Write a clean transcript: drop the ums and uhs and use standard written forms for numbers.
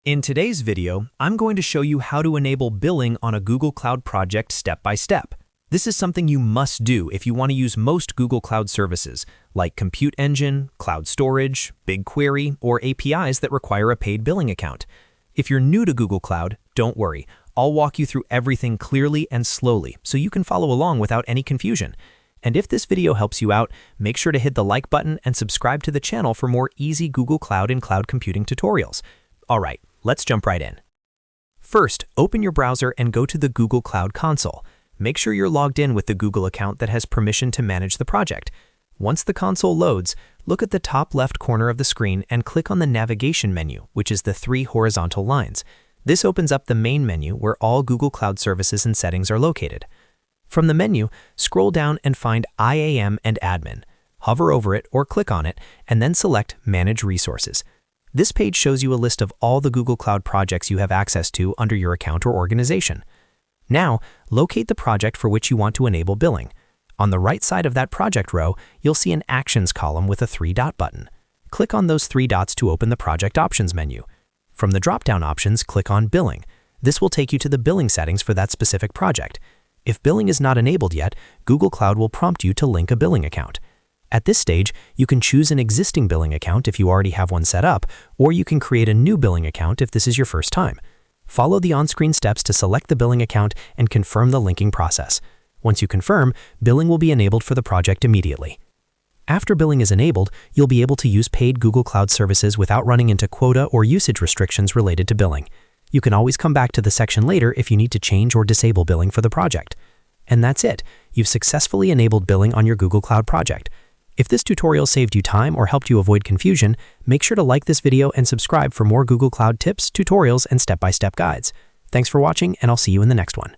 In today's video, I'm going to show you how to enable billing on a Google Cloud project step by step. This is something you must do if you want to use most Google Cloud services, like Compute Engine, Cloud Storage, BigQuery, or APIs that require a paid billing account. If you're new to Google Cloud, don't worry. I'll walk you through everything clearly and slowly so you can follow along without any confusion. And if this video helps you out, make sure to hit the like button and subscribe to the channel for more easy Google Cloud and cloud computing tutorials. All right, let's jump right in. First, open your browser and go to the Google Cloud console. Make sure you're logged in with the Google account that has permission to manage the project. Once the console loads, look at the top left corner of the screen and click on the navigation menu, which is the 3 horizontal lines. This opens up the main menu where all Google Cloud services and settings are located. From the menu, scroll down and find IAM and Admin. Hover over it or click on it, and then select Manage Resources. This page shows you a list of all the Google Cloud projects you have access to under your account or organization. Now, locate the project for which you want to enable billing. On the right side of that project row, you'll see an Actions column with a 3-dot button. Click on those 3 dots to open the Project Options menu. From the drop-down options, click on Billing. This will take you to the billing settings for that specific project. If billing is not enabled yet, Google Cloud will prompt you to link a billing account. At this stage, you can choose an existing billing account if you already have one set up, or you can create a new billing account if this is your first time. Follow the on-screen steps to select the billing account and confirm the linking process. Once you confirm, billing will be enabled for the project immediately. After billing is enabled, you'll be able to use paid Google Cloud services without running into quota or usage restrictions related to billing. You can always come back to the section later if you need to change or disable billing for the project. And that's it. You've successfully enabled billing on your Google Cloud project. If this tutorial saved you time or helped you avoid confusion, make sure to like this video and subscribe for more Google Cloud tips, tutorials, and step-by-step guides. Thanks for watching, and I'll see you in the next one.